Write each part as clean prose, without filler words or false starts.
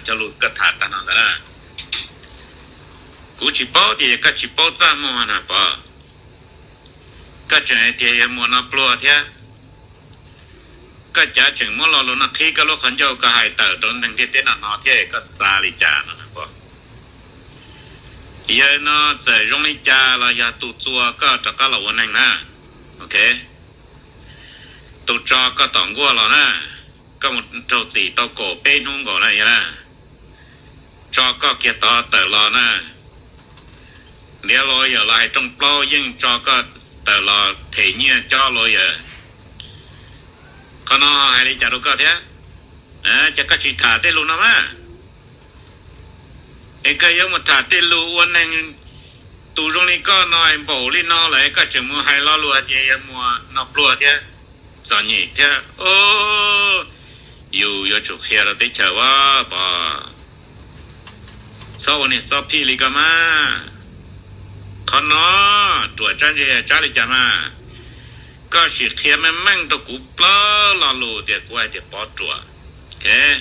cho lụt cất thả ta nó đó cú chỉ bao thì các chỉ bao ta mua nè bỏ các chuyện thì mua nó plua thế các giá chừng mua lo luôn nó khi các lúc khẩn cho các hai tờ đón đằng kia thế nó thế các ta đi trả nó bỏ giờ nó tới trong đi trả là giờ tụt tua các cho các lẩu này nè ok tụt cho các tổng qua rồi nè các một trâu tỷ tao cổ bên không có này nè cho các kia tao tờ lo nè nếu lo giờ lại trong bao nhưng cho các tờ lo thể nhiên cho lo giờ còn nó hay đi trả đâu có thế chắc các chị thả tên luôn nào á cái giống mà thả tên luôn anh em tụ trong này có nói bổ lên nó lại các trường mua hay lo luôn chị em mua nó luôn thế sao nhỉ thế dù chụp xe là tới chờ quá bà sau này sau phi lý cả mà còn nó tuổi trang gì trả lại chả mà có sự kia mà mang tao cú plơ là lù để quay để bỏ tuổi thế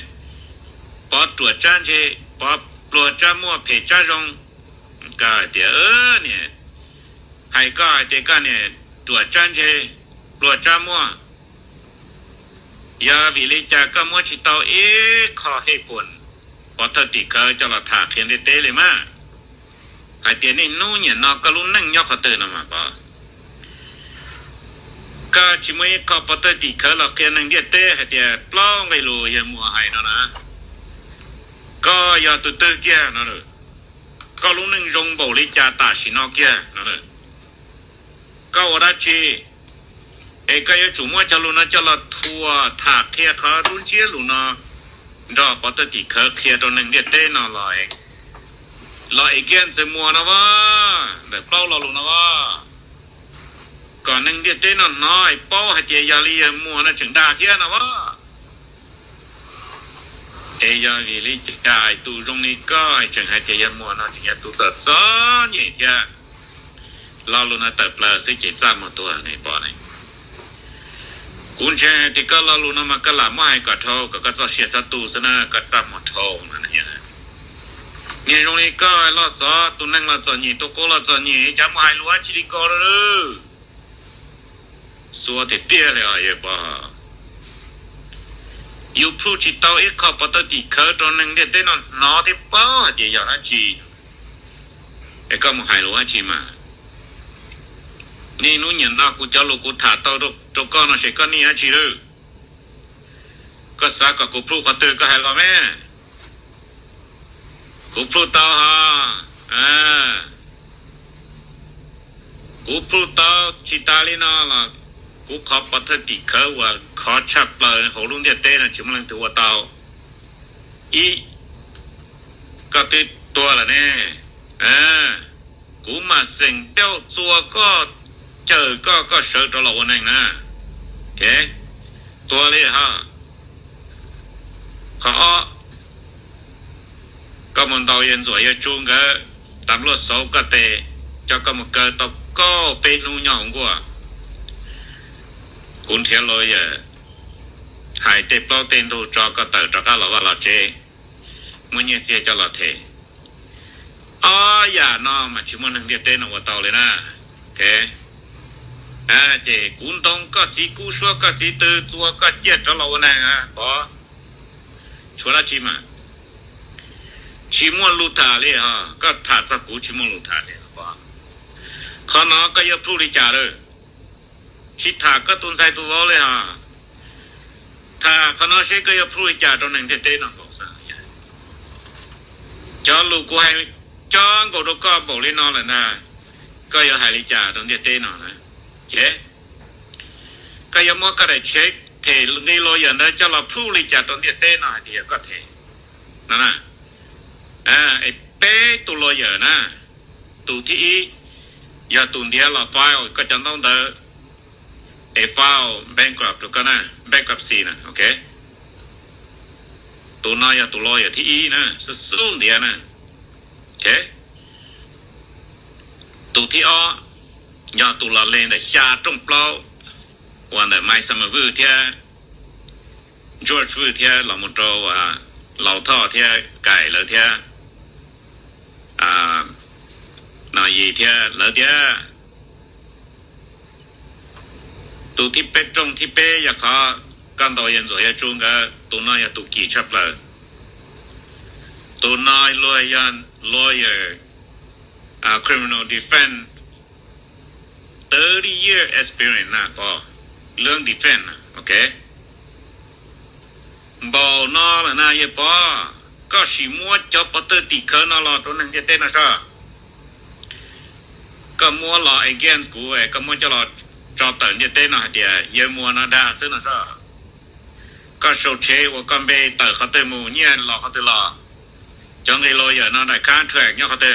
bỏ tuổi trang gì bỏ tuổi trang mua phải trang rong cái để nè hay cái để cái nè tuổi trang gì tuổi trang mua giờ vì lý cha có mua chỉ tao khó hay buồn có thật thì cơ cho là thả thiên để tếเลยmà hay tiền này nô nhỉ nó có lúc năng nhóc từ nào mà bỏ có chỉ mới có bắt đầu thì cơ là thiên năng để tế hay tiền lo ngay lùi giờ mua hay nó nè có giờ từ từ kia nó rồi có lúc năng rong bảo lý cha ta chỉ nó kia nó rồi có ở đó chi cái chủ mua cho luôn nó cho là thua thả kia khó đúng chia luôn nó đó bắt đầu thì khởi kia cho nên cái tên nó lại kia từ mua nó vợ để bao là luôn nó vợ còn nên cái tên nó nói bao hay chỉ giờ đi mua nó chừng đa kia nó vợ giờ vì lý cái tu trong này có chừng hay chỉ mua nó chỉ tu tập đó nhỉ chứ lo luôn nó tập là sẽ chỉ ra một tuổi này bỏ này cũng thế thì các lo luôn mà các làm mai cả thâu các cho xe sát tu sana các tam một thâu nữa nhỉ nghe trong này có lo sợ tu năng lo sợ nhỉ tu cố lo sợ nhỉ chả mai lúa chỉ đi có rồi xua thì tiếc rồi vậy bà yêu phu chỉ tao ít khó bắt đầu thì khởi trong năng để tên nó thì bao gì giờ nó chỉ cái có một hai lúa chỉ màนี่นู้นอย่างนั้นกูจะลูกกูถ่าเต้าตัวก้อนน่ะเสกก็นี่ฮะชีรู้ก็สักกับกูพูดก็ตื่นก็ให้เราแม่กูพูดเต้าฮะกูพูดเต้าชิตาลีน่าล่ะกูขอปัทติเขาว่าขอชับเลยหัวลุงเดียเต้น่ะชิมลังตัวเต้าอีก็ติดตัวละเนี่ยกูมาเสียงเต้าตัวก็เจอก็เสิร์ฟตลอดวันนึงนะโอเคตัวนี้ฮะเขาก็มันต่อยันสวยจุงก็ตำรวจสอบก็เตะจะก็มาเกิดตกก็เป็นนุ่งหยองกว่าคุณเทียนเลยหายเตะเปล่าเต้นดูจอก็เตะจอก็หล่อว่าหล่อเจมันยังเสียจะหล่อเทอย่าน้องมาชิมันหนึ่งเดียเต้นเอาว่าเตาเลยนะโอเคเจ้คุณต้องก็สีกูชัวก็สีตื่นตัวก็เจ็ดเราวันนั้นพอชัวร์ชิมาชิมวนลูตาเลยฮะก็ถาดตะกูชิมวนลูตาเลยพอขณะก็ยังพูดจาเลยชิถาก็ตุนใจตัวเลยฮะถ้าขณะเชก็ยังพูดจาตรงนั้นเต้นเอาบอกซะจอลูกกูให้จองกูก็บอกเลยนอนเลยนะก็ยังหายจาตรงเต้นเอานะเจ๊ก็ยังมั่วก็ได้เช็คเทนี่เราอย่างนั้นจะเราพูดเลยจากตรงที่เต้นหน่อยเดียวก็เทนั่นน่ะไอ้เต้ตัวเราอย่างนะตัวที่อย่าตัวเดียวเราไฟก็จะต้องเดินไอ้ไฟแบงกรับตัวก็นะแบงกรับซีนะโอเคตัวน้อยอย่าตัวเราอย่างที่นะสู้เดียวนะเจ๊ตัวที่อย่าตัวละเลนแต่ชาตรงเปล่าวันแต่ไม่สมบูรณ์เท่าจอร์จฟูเท่าเราหมดตัวว่า老套贴改了贴啊，那一贴了贴，都ที่เป็ดจงที่เป้ยาขาการต่อยันสวยจุงกะตัวนายตุกีชับเลยตัวนายลอยยัน lawyer criminal defense 30 year experience นะก็เรื่อง defense นะโอเคบอกน้องนะยปอก็สิมัวจะปฏิติเคนะล่ะตัวนั้นจะเต้นนะจ๊ะก็มัวล่ะไอ้แกนกูไอ้ก็มัวจะล่ะจอดเตือนจะเต้นนะเดี๋ยวเยี่ยมัวนะด่าซึ่งนะจ๊ะก็โชว์เชยว่าก็ไปเติร์เขาเตมูเนี่ยล่ะเขาเตล่ะจังไอ้ลอยอย่างนั้นได้ค้างแทรกเนี่ยเขาเต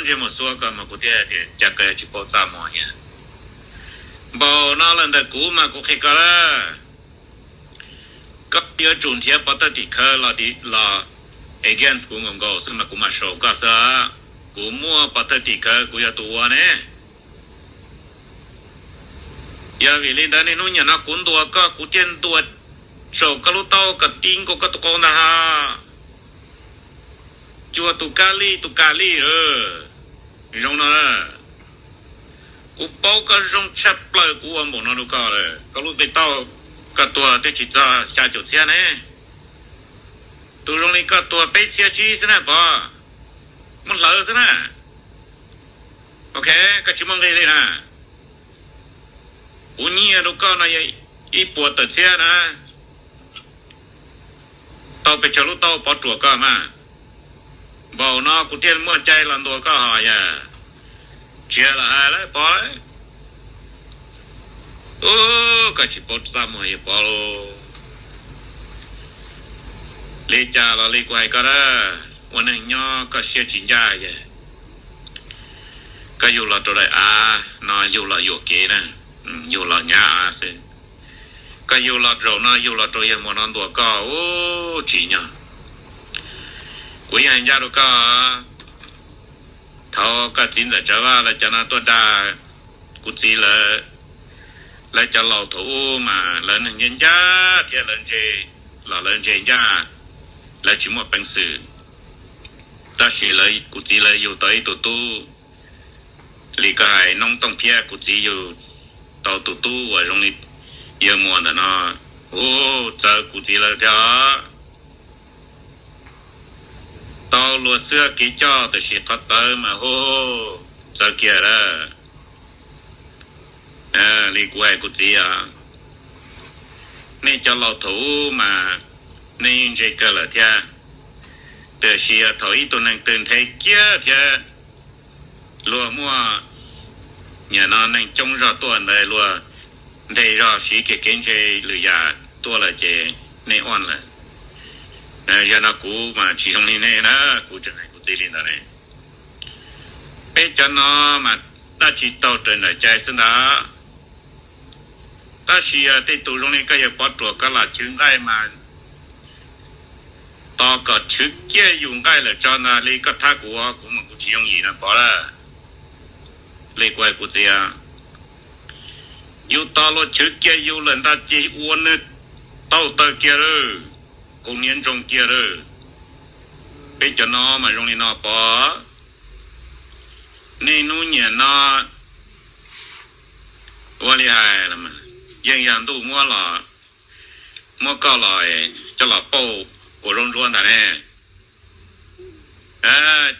จะมาสัวกันมากูเดี๋ยวจะเกิดชิปตามอเนี่ยบอกนั่นแหละกูมากูแค่ก็แล้วก็เดี๋ยวจุนเทียบปฏิเคละดิละเอเจนต์กูงงก็ซึ่งมากูมาโชว์ก็ซะกูมัวปฏิเคกูอยากตัวเนี่ยอยากเล่นได้เนี่ยนู้นอย่างนักคุณตัวก็กูเจนตัวโชว์ก็รู้เต้าก็ติ้งก็ตุกนะฮะจัวตุกาลียงนั่นกูเป้าก็ยงชับเปลือกกูอันบอกนั่นลูกก็เลยก็รู้ไปเต้าก็ตัวที่จิตจะชาจุดเสียเนี่ยตัวตรงนี้ก็ตัวไปเสียชีสนะป่ะมันเหลือซะนะโอเคก็ชิมังเลยนะอุนี่ลูกก็นายอีปวดตัดเสียนะต่อไปจะรู้เต้าปอดตัวก็มาบอกน้ากูเทียนเมื่อใจหลังตัวก็หายเชื่อละอะไรปอยก็ชิปอดตามมาอย่าปอลเลจ่าเราเลกไว้ก็ได้วันนี้ย่อก็เสียจริงใจก็อยู่ละตัวใดนอนอยู่ละอยู่เกนะอยู่ละหน้าสิก็อยู่ละเรานะอยู่ละตัวยังมันนอนตัวก็จริงเนี่ยกูยังยาดูก็เขาก็จริงแต่จะว่าแล้วจะน่าตัวด่ากูจีเลยแล้วจะเล่าถูมาแล้วนั่งยันยาเที่ยเล่นเจเราเล่นเจยาแล้วชิมว่าเป็นสื่อถ้าสิเลยกูจีเลยอยู่ต่อตัวตู้หลีกหายน้องต้องเพียกูจีอยู่ต่อตัวตู้ว่าตรงนี้เยอะมัวนะเนาะเจอกูจีเลยจ้าต่อลัวเสื้อกี่จ้าแต่สิขัดเติมมาเจอเกียร์ลีกไว้กูจีนี่จะเราถูมานี่ยังจะเกิดอะไรเท่าแต่เสียถอยตัวนึงตื่นเทเกียร์เท่าลัวมัวเนี่ยนอนนั่งจงรอตัวเลยลัวได้รอสีเก่งเจหรือยาตัวละเจในอ่อนเลยยานากูมาชีตรงนี้เนี่ยนะกูจะให้กูตีลินอะไรเป็นจันนอมาตัดชีโตเตือนใจสนะถ้าเสียที่ตัวตรงนี้ก็จะปอดตัวก็หลัดชื้นได้มาต่อก็ชึกเกี้ยอยู่ใกล้เลยจอนาลีก็ทักหัวกูมันกูชี้ยงยีนะพอละเล็กไว้กูเสียอยู่ต่อรถชึกเกี้ยอยู่เลยถ้าจีอ้วนนึกเต้าเตอเกี้ยเลยกูเนียนจงเกี้ยเลยเป็นจะนอมาตรงนี้นอปอนี่นู้นเนี่ยนอว่า厉害了嘛ยังดูมัวหล่อมัวก็หล่อจะหล่อโป้กูร้อนๆแต่เนี่ย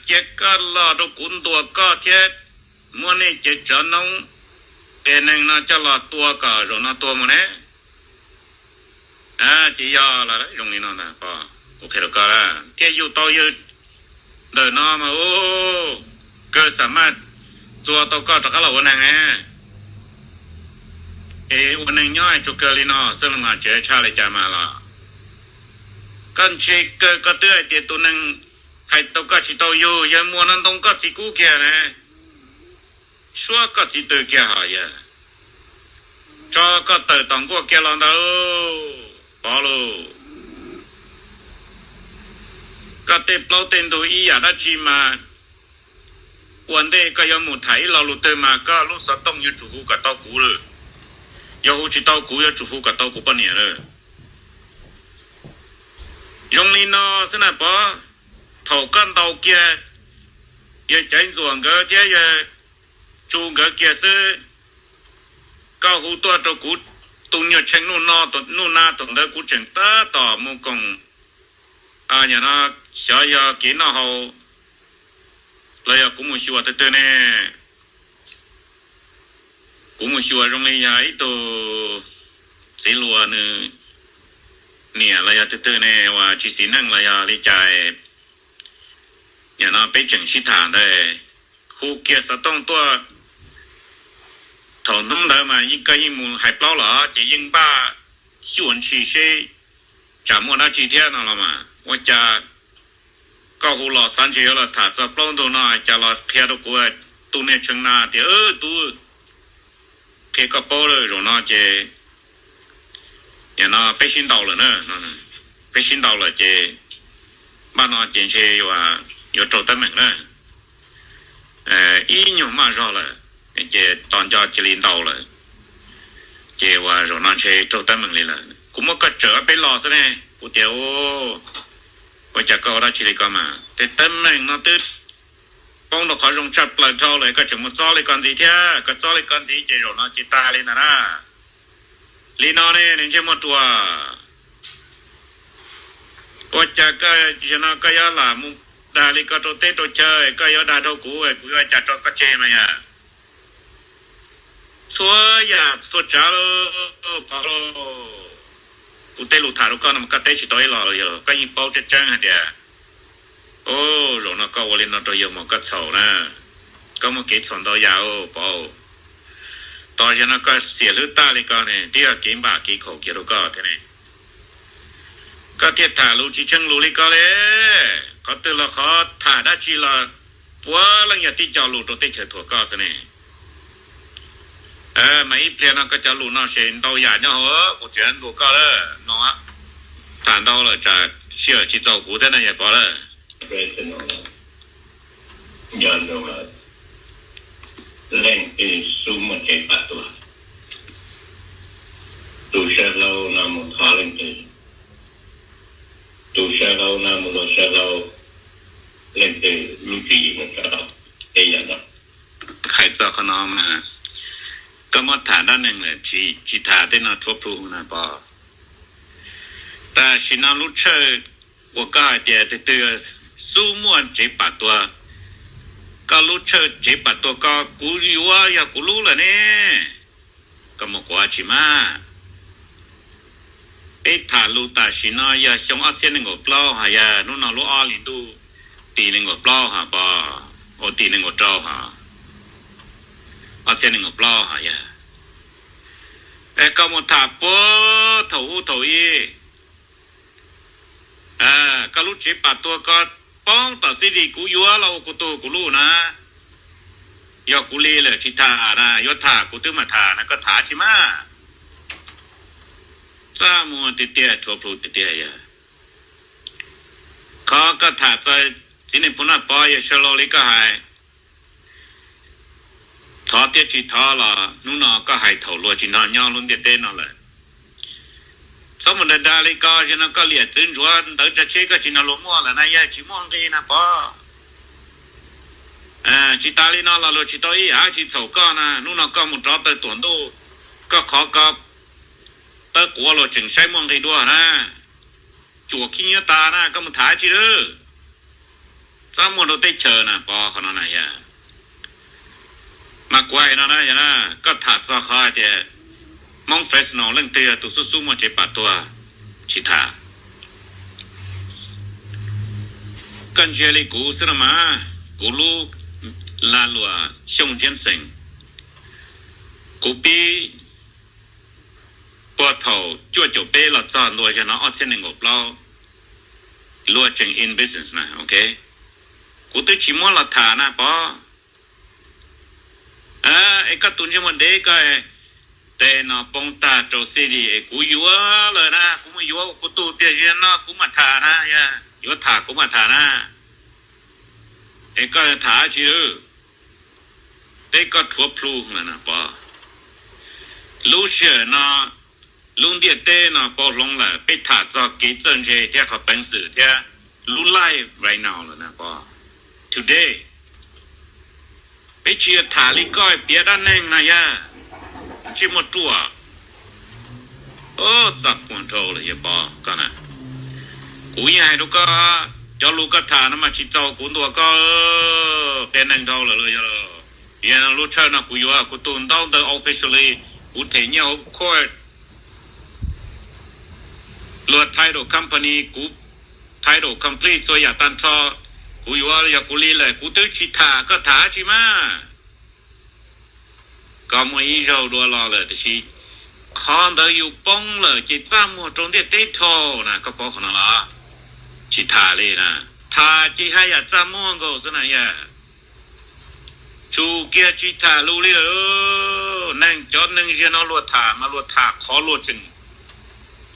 เจ๊ก็หล่อดูกุนตัวก็เจ๊มัวนี่เจ๊จะน้องเป็นหนึ่งน่าจะหล่อตัวก็ร้อนตัวมันเนี่ยจียาละตรงนี้นอนนะก็โอเคแล้วก็ละเจ๊อยู่ต่ออยู่เดินน้อมาเกิดสามารถตัวตัวก็ตะก็หล่อวันไหนวันนึงย่อยจุกเกลีนอซึ่งมาเจอชาลิจามาละกันเชกเกก็เตื้อเจตัวนึงใครตัวก็สิตัวอยู่ยังมัวนั้นตรงก็สิกูแก่นะชัวก็สิตัวแก่หายจอก็เติร์ตองก็แก่ลองเด้อบอลูก็เตะเปล่าเต็นตัวอีอยากได้ชีมาวันเด็กก็ยังหมุนไถเราลุเตมาก็รู้สึกต้องยืดถูกกับเต้ากูเลย要好似刀鼓一做副個刀鼓不年嘞， ยงลีนอสนะปอถอกันเตาเกียเยใจส่วนก็เจยจูก็เกียซื้อก็หูตัวตะกุดตุงยเชงนู่นนอตุนู่นนาตุงเดกุเชงตาต่อมุกงอย่างนั้นชายากินเอาเลยกูมุ่งชัวเตเน่กูมุ่งชัวตรงนี้ยายตัวสิลัวเนี่ยเลยเตเน่ว่าจิตนั่งเลยลิใจอย่างนั้นไปจังชิฐานได้คู่เกียรติต้องตัวถอนน้ำเดิมมายิ่งก็ยิ่งมูหายเปล่าหรอจะยิ่งบ้าชวนชีเชจากมัวนาจีเทียนอะไรมาว่าจะก็หูหล่อสันเชียวละถ้าจะปล้องตัวน้อยจะหล่อเพียรตัวกูตัวเนี่ยชงนาเดี๋ยวตัวเคก็โป้เลยหลวงน้าเจอย่างนั้นไปชินดาวเลยเนอะไปชินดาวเลยเจบ้านน้าเจนเชยว่าอยู่ตัวตั้งเหมือนเนอะอีหนุ่มมากรอเลยเจตอนจะจะลินดาวเลยเจว่าหลวงน้าเชยตัวตั้งเหมือนเลยกูมันก็เจอไปหล่อซะเนี่ยกูเดี๋ยวว่าจะก็ราชินีก็มาแต่ตั้งเหมือนนั่นตึ๊ดป้องเราขอลงจับปลายเท่าเลยก็จะมาซ้อเลยกันดีเท่าก็ซ้อเลยกันดีเจหลวงน้าจิตตาเลยนะลีนอเนี่ยนี่ใช่หมดตัวว่าจะก็จะน่าก็ยาละมุดาลิก็ตัวเต้ตัวเชยก็ยาดาตัวกูกูก็จะตัวก็เชยมาอย่าสวยอย่าสวยจ้าพอกูเตลุถารุก็นำก็เตชิตัวอีหล่ออยู่ก็ยิงเป้าจะจังฮะเดียโอ้หลวงน้าก็วันนี้นตัวยังมันก็เฉานะก็มาเก็บสอนตัวยาวเป้าตอนนั้นก็เสียเลือดตาเลยก็เนี่ยที่ก็กินบากินขอเกี่ยวก็ทีนี้ก็เทียบถ่ายรู้ที่ช่างรู้เลยก็เลยเขาตื่นแล้วเขาถ่ายได้ชีละปัวหลังจากที่จะรู้ตัวเตะเฉยถั่วก็ทีนี้ไม่เพียงนั้นก็จะรู้น่าเช่นตัวใหญ่เนี่ยเหรอกูเจอตัวก็เลยน้องถ่าย到了จากเชื่อที่เจ้ากูได้นั่นอย่าบอกเลยยันตัวเล่นเป็นซูมเจ็บปัดตัวตูเชลเรานำมุทาเล่นเป็นตูเชลเรานำมุทเชลเราเล่นเป็นลูกที่มันก็เอียนะใครตัวขนมมาก็มาถ่ายด้านหนึ่งเลยที่ถ่ายได้น่าทบทวนนะปอแต่ชินาลุเชอร์ว่าก็จะเตือนสู้ม่วนเจ็บปัดตัวก็รู้เชิดเจ็บปัดตัวก็กูอยู่ว่าอยากกูรู้เลยเนี่ยก็มากว่าชิมาถ้ารู้ตาชินาอย่าชงอาเซียนงบเปล่าหายานู่นน่ะรู้อาลินดูตีนึงบเปล่าหาป่ะโอตีนึงบเจ้าหาอาเซียนงบเปล่าหายาก็มาถาปะถูอีก็รู้เจ็บปัดตัวก็ป้องต่อสิดีกูยัวเรากูตัวกูรู้นะยอกูเล่เลยทิทานะยศถากูตื้อมาทานะก็ถาใช่ไหมสามัวติเตียทัวพลูติเตียอย่าเขาก็ถาไปที่นี่ปุ่นปอยชะลอลิก็หายทอเตี้ยจีทอละนู่นก็หายเท่าลัวจีนอนย่อลุ้นเต้นนั่นแหละสมมติดาลิกาจีนก็เลียดตื่นชวนเดินจะเช็คก็จีนลงมัวแล้วนายจีม่วงกีนะปอจิตาลีนอลาโลจิตอยหาจิตสก็นะนู่นก็มุดรอเตตัวดูก็ขอกับเตกัวโลจึงใช้ม่วงกีด้วยนะจั่วขี้ยตานะก็มุถ่ายจีเด้อสมมติเราได้เชิญนะปอขนาดไหนอะมากไว้นะอย่างนั้นก็ถัดก็ข้าเจมองเฟสนองเรื่องเตียตุสู้ๆมาเจ็บปากตัวชิตากันเจลิกูสนามากูลูลาลัวชงเจียนเซิงกูปีปวดเท้าจ้วจบเป้หลอดซ้อนรัวชนะออสเซนงบเรารัวจึงอินบิสเนสนะโอเคกูตัวชิมว่าหลักฐานนะปอไอ้กระตุ้นยังมันเด็กก็แต่น่ะปงตาโจซีดีกูอยู่เลยนะกูไม่อยู่กูตัวเตี้ยเย็นนะกูมาทานะย่าอยู่ทากูมาทานะไอ้ก็ทาชื่อไอ้ก็ทั่วพลูนั่นนะปอลูเชียนะ ลุงเดียเต้น่ะพอลงละไปถาจอกีเติ้นเจเจ้าเขาเป็นสื่อเจ้ารู้ไล่ right now แล้วนะพอ today ไปเชียร์ถาลิก้อยเปียด้านแน่งนะยะชิมตัวโอ้ตักคนโทเลยอย่าบอกกันนะกูยังไงลูกก็จะลูกก็ถานะมาชิดเจ้ากูตัวก็เป็นนั่งเท่าเลยยังรู้เช่นนะกูอยู่อ่ะกูตัวต้องเดิน officially กูเทียนค่อยรถไทยโดคัมพานีกูไทยโดคัมพลีตัวอยากตันทอกูอยู่ว่าอยากกูลีเลยกูตื้อชิถาก็ถาใช่ไหมก็ไม่เราดูรอเลยแต่ชีคอนเดอยู่ป้องเลยจิตป้ามัวตรงเด็ดเตทอนะก็บอกขนาดละชิถาเลยนะทาจีให้อยากจำม่วงก็สนายชูเกียชิถาลูลีนั่งจอดนั่งเรียนเอาลวดถามาลวดถาขอลวดจึง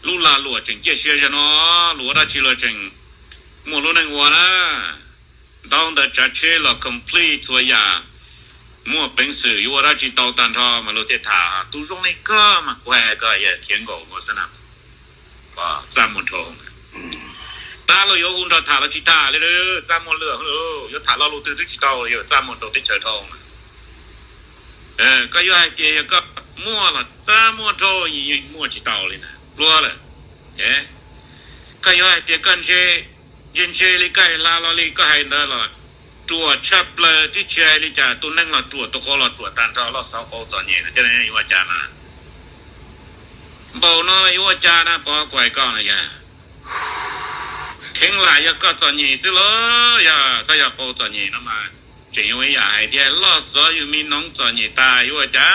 ลูลาลวดจึงเจี๊ยเชียจะเนาะลวดได้ชิลจึงมัวรู้นั่งวัวนะต้องเดินจัดเชื่อเรา complete ตัวยามั่วเป็นสื่ออยู่ว่าจีตอตันทอมาโลเตถาตู้ตรงนี้ก็มาแควก็อย่าเถียงกูสนับก็จำมุนทงตาเราโยหุ่นเราถาเราจีตาเลยจำมุนเลือกโยถาเราลูตื้อที่จีตอโยจำมุนตัวที่เฉยทองก็ย่อยเจก็มั่วละตามั่วโทยิงมั่วจีตอเลยนะรัวเลยก็ย่อยเจกันเชยินเชลิกายลาลอลีก็ให้ได้ละตัวชับเลยที่เชลิจ่าตัวนั่งเราตัวตะโกเราตัวตันเราเราสาวโอตอนเย็นจะได้ยุวจานะเบาหน่อยยุวจานะพอไกวก้อนนะยาเข่งหลายก็ตอนเย็นสิเลยยาก็อยากโอตอนเย็นนะมาเจียวไว้ใหญ่เดียรอดซออยู่มีน้องตอนเย็นตายยุวจา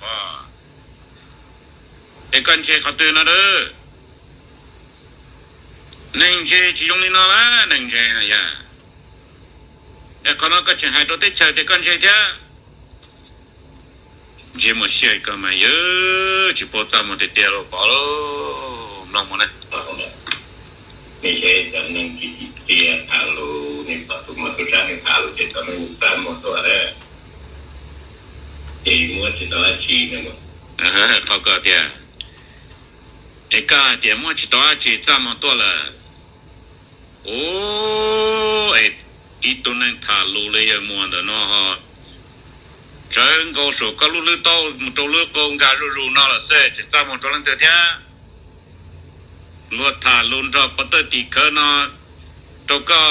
พอไอ้กันเชเขาตื่นนะเด้อหนึ่งเชจีตรงนี้นะละหนึ่งเชนะยาแต่คนนั้นก็จะให้ตัวเตะเฉยแต่กันเฉยจ้าเจ้ามันเชื่อก็ไม่เยอะจีบตามมันเตะเราพอแล้วน้องมันนะไม่ใช่แต่นั่งกินเตียทารุนี่ปัจจุบันตัวฉันนี่ทารุจะทำให้ตามหมดตัวเลยไอ้มัวจะต้องชี้นะมั้งเขาก็เดี๋ยวไอ้ก้าเดี๋ยวมัวจะต้องชี้ตามหมดตัวเลยโอ้ไอ้อีตัวนั้นถาลูเลยมัวเดนฮะเชิงก็สุก็รู้เรื่องโตมันตัวเลือกกงการรู้น่าละเสียจะตามมันตัวนั้นเถอะลวดถาลุนเราปฏิทินเขาเนาะตัวก็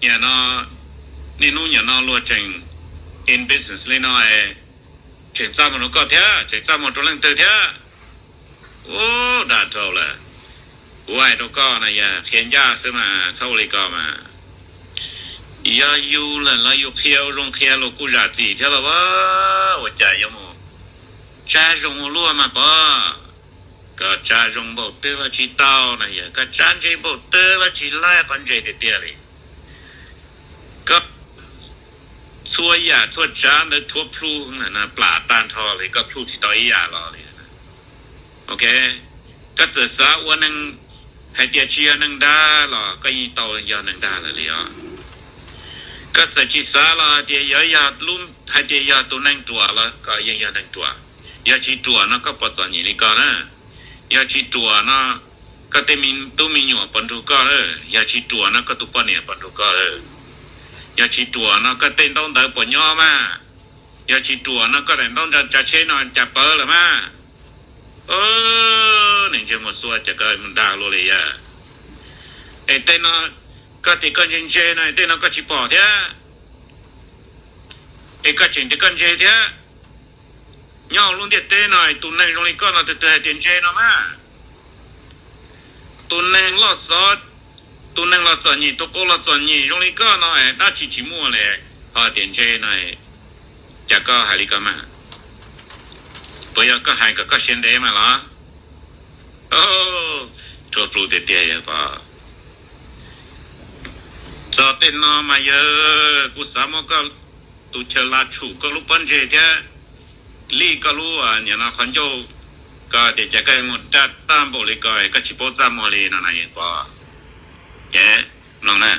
อย่างเนาะนี่นู้นอย่างเนาะลวดจัง in business เลยเนาะจะตามมันก็เถอะจะตามมันตัวนั้นเถอะโอ้ด่าเท่าเลยว่าตัวก็นะอย่าเขียนยากใช่ไหมเท่าไรก็มาอย่าอยู่เลยเราอยู่เขียวลงเขียวลงกุหลาบสีเท่าไหร่วะว่าใจยังมั้งใจจงรู้มาป่ะก็ใจจงบอกเตอว่าชีต้านะอย่าก็ใจใจบอกเตอว่าชีไล่ปัญญาเดียร์เลยก็ช่วยอย่าช่วยจานเลยทั่วพลูนะปลาตานทอเลยก็พลูที่ต่อยยาเราเลยโอเคก็เสือสาววันนึงให้เจียเชียนึงได้หรอก็ยิ่งโตยานึงได้เลยอ่ะก็จะจิตสาละเดียยาลุ่มให้เดียตัวนั่งตัวละก็ยังยานั่งตัวยาชีตัวนะก็ปวดตัวนี้นี่ก็นะยาชีตัวนะก็เต็มินตัวมีอยู่ปันทุก็เลยยาชีตัวนะก็ตุปเนี่ยปันทุก็เลยยาชีตัวนะก็เต็นต้องเดินปวดย่อมายาชีตัวนะก็เต็นต้องจะเชนอนจะเปิดเลยมาหนึ่งจะมาสวดจะก็มันด่าโลเลยอะไอ้เต้นนะก็ติดกันเฉยๆนะเต้นนะก็ชิปอดเนี่ยไอ้ก็เฉยติดกันเฉยเนี่ยย่อลุงเด็ดเต้นหน่อยตุนในโรงเรียนก็น่าจะเต้นเฉยนะมาตุนในลอดซอสตุนในลอดซอสนี่ตุกลอดซอสนี่โรงเรียนก็น่าน่าชิมัวเลยพอเต้นเฉยหน่อยจะก็หาลิกามาตัวยังก็หายก็เช่นเดิมมาละทั่วปลูกเตี้ยๆป่ะจอเต้นนอมาเยอะกุศลมก็ตุเชลาชูก็รู้ปัญเจเจลีก็รู้อ่ะเนี่ยนะขันโจก็เดี๋ยวจะก็มุดจัดตามบริการก็ชิโปตามมาเลยนะนายป่ะแกน้องนะ